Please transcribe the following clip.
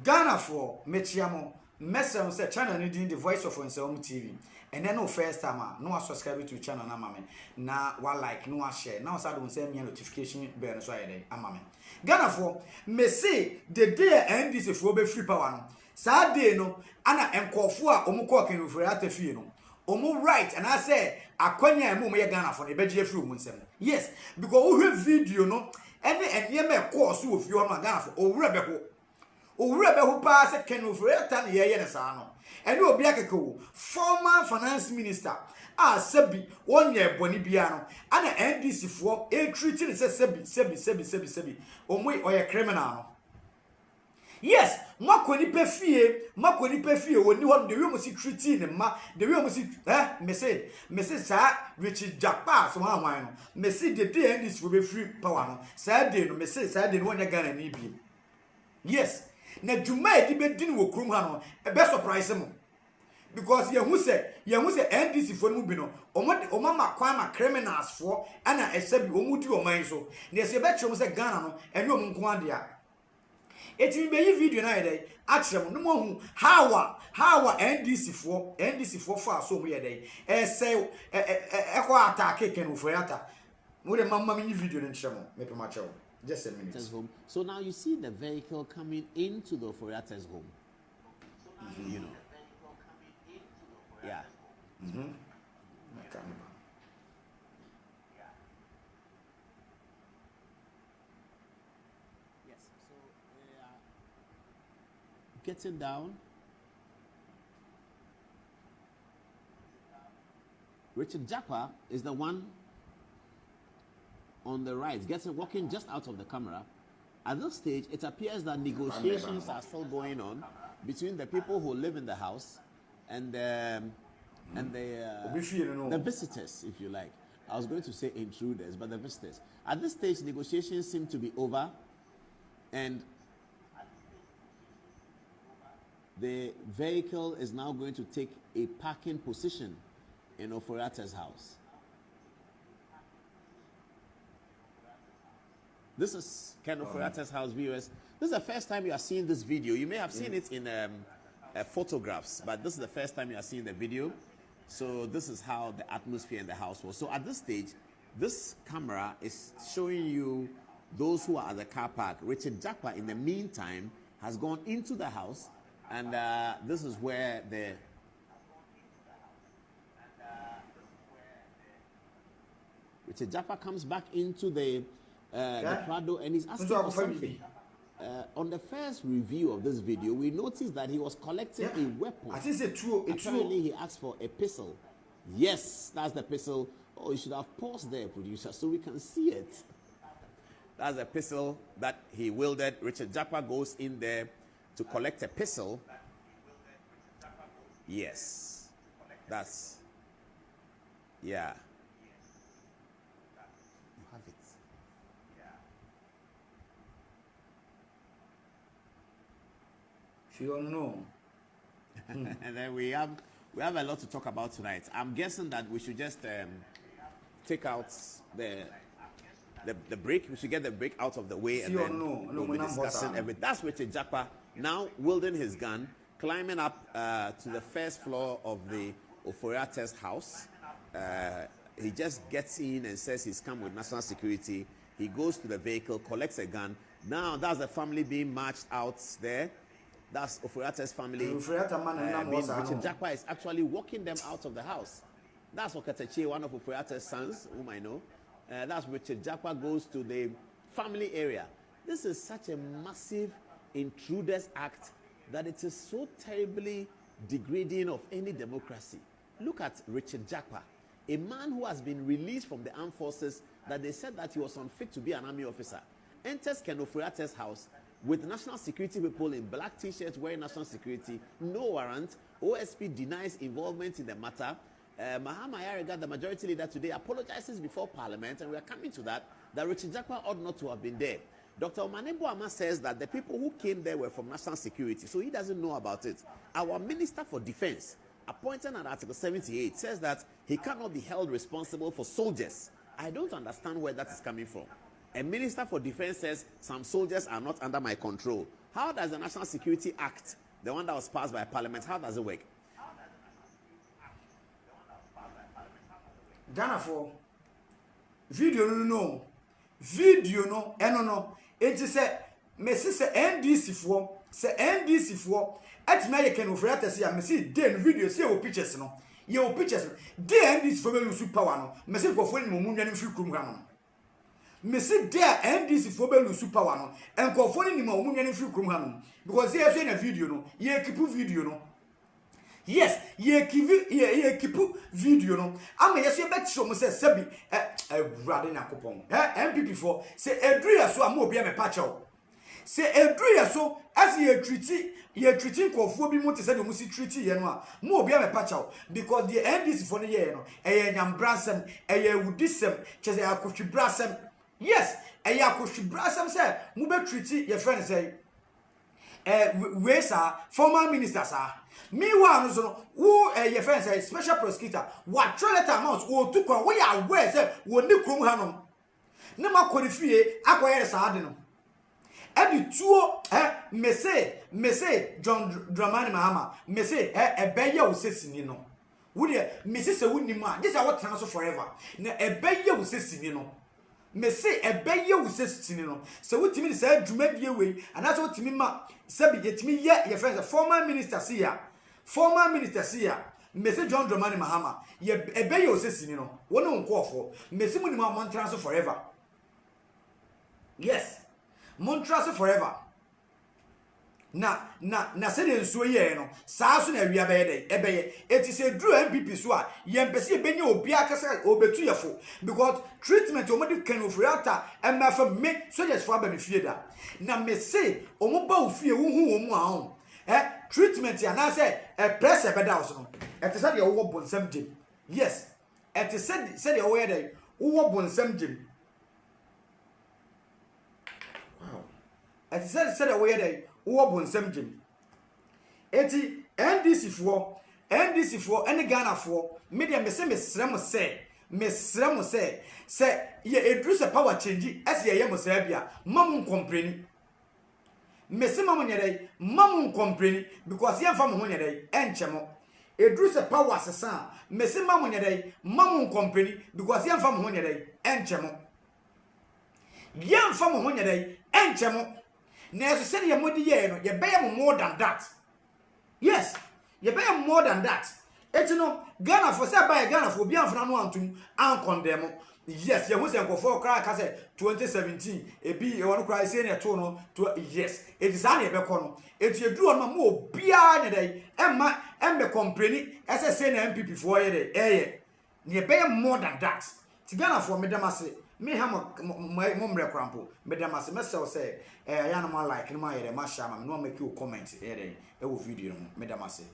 Ghana for Mechiamo, Messam said channel needing the voice of Onselm TV. And then no first time, no subscribe to channel na mame. Na one like, no share. Now I don't send me a notification bell so I amame. Ghana for me say the day end this for be free power no. Sa day no ana enkofo a omuko kan ofure atafie no. Omu right and I say akwanya emu me Ghana for no be je free omu nsem. Yes, because we video no ene enye course wo fi ono Ghana for owura be ho. Owura be ho pa se ken ofure ata na ye ne sa no. Ene obi akeke former finance minister sebi wonye boni bia no ana NDC fo treat ne se sebi omo oye criminal no. Yes, makoni pe fie woni ho de we musi treat ne ma de we musi me say sa Richard Japa so han no me say the day NDC fo be free power no sa day no me say sa day no wonya Ghana ni bi. Yes, na djuma e di be din wo krum ha no e be surprise mo. Because ye hu se NDC for mu bi no omo ma kwa ma criminals for ana esebi omu di oman so na se be twem se Ghana no ene omu nko ade a etimi be yi video na ye akyerem no mo hu how NDC for fa so mu ye dey say ko attack ken for yata mo de mamma mi video no nkyerem me pe ma kyew just a minute. So now you see the vehicle coming into the Oforiatta's home. You know. Yeah. Yes. So they are getting down. Richard Japa is the one on the right, walking just out of the camera. At this stage, it appears that negotiations are still going on between the people who live in the house and the visitors, if you like. I was going to say intruders, but the visitors. At this stage, negotiations seem to be over, and the vehicle is now going to take a parking position in Oforiatta's house. This is Ken Oforiatta's house, viewers. This is the first time you are seeing this video. You may have seen it in photographs, but this is the first time you are seeing the video. So this is how the atmosphere in the house was. So at this stage, this camera is showing you those who are at the car park. Richard Japa, in the meantime, has gone into the house, and this is where the Richard Japa comes back into the Prado, and he's asking for something. On the first review of this video, we noticed that he was collecting a weapon. I think it's true. Apparently, he asked for a pistol. Yes, that's the pistol. Oh, you should have paused there, producer, so we can see it. That's a pistol that he wielded. Richard Japa goes in there to collect a pistol. Yes, that's, yeah. You have it. You don't know. And then we have a lot to talk about tonight. I'm guessing that we should just take out the break. We should get the break out of the way, and then we'll be discussing everything. That's Richard Japa now wielding his gun, climbing up to the first floor of the Oforiatta's house. He just gets in and says he's come with national security. He goes to the vehicle, collects a gun. Now that's the family being marched out there. That's Oforiatta's family. Richard Japa is actually walking them out of the house. That's Okateche, one of Oforiatta's sons, whom I know. That's Richard Japa goes to the family area. This is such a massive intruders act that it is so terribly degrading of any democracy. Look at Richard Japa, a man who has been released from the armed forces that they said that he was unfit to be an army officer. Enters Ken Oforiatta's house with national security people in black t-shirts wearing national security, no warrant. OSP denies involvement in the matter. Mahama Ayariga, the majority leader today, apologizes before Parliament, and we are coming to that Richard Japa ought not to have been there. Dr. Omanebo Ama says that the people who came there were from national security, so he doesn't know about it. Our Minister for Defense, appointed under Article 78, says that he cannot be held responsible for soldiers. I don't understand where that is coming from. A Minister for Defense says some soldiers are not under my control. How does the National Security Act, the one that was passed by Parliament, how does it work? Ghana for video no it is a messi se NDC for at na ye can ofrata se messi den video se o pictures no ye o pictures den NDC for be lose power no messi ko fo ni mo munwa ni free krum ha no messi there NDC for be lose power no en ko fo ni mo munwa ni free krum ha no because ye so na video no ye keep video no. Yes, ye keep video no. Ama yes ye bet show mo say sebi brother na kopon. MPP for say edru ya so ama obi am patch o. Say edru ya so as ye treating kofuo bi mo te say no si treat ye no a mo obi am patch o because the NDC for no ye no nyambrasem wudisem chese akotwi brasem. Yes, akotwi brasem say mo be treat ye friend say we sir former minister sir. Meanwhile, no, who your friend say special prosecutor, what letter amounts or took on we are where say we need krum hanom. No more qualify, acquire sadino. And the two me say John Dramani Mahama, me say a beya will say sinino. Would you Mrs. Woodnima? This is what transfer forever. Now a beya will say sinino. Me say a beya will say sinino. So what to me say Jumed way, and that's what to me ma sabi get me yet your friends a former minister see ya. Former minister here, Mr. John Dramani Mahama, ye ebe yo se sinino. One on call for Messi Munima mon transfer forever. Yes, mon transfer forever. Na se den so ye no. Saa so na wi abeye dey. Ebeye eti se dru MPP so a ye mpese ye benya obi akasa obetu yefo because treatment omodi kan ofriata emafa me so yes for aba me fie da. Na me se omoba ofie wo hu wo mu a treatment ya na say pressure beda so no et said ye wo bonsam dim. Yes, et said ye wo ye dey wo bonsam dim. Wow, et said ye wo ye dey wo bonsam dim. Eti NDC for any Ghana for media me say me srem say ye edru se power change as ye mo say bia mam compreni. Mesi mamu nyedai mamu compreni because ye fam ho nyedai enchemo edru se power sesa mesi mamu nyedai mamu compreni because ye fam ho nyedai enchemo ye fam ho nyedai enchemo na eso se ye modi ye no ye be more than that. Yes, ye be more than that. Eti no Ghana for say buy Ghana for bi amfana no antum an condemn. Yes, you was for 2017. Ebi e won cry say na to no to yes. It is an ebe kono. Eti edu on ma mo bia ne dey. Embe complain ese say na MPP for ye dey. Ne be more than that. Ti Ghana for medamase. Me ha mo mre krampo. Medamase message say ya no like no ma ye dey ma share ma no make you comment ye dey. E wo video no medamase.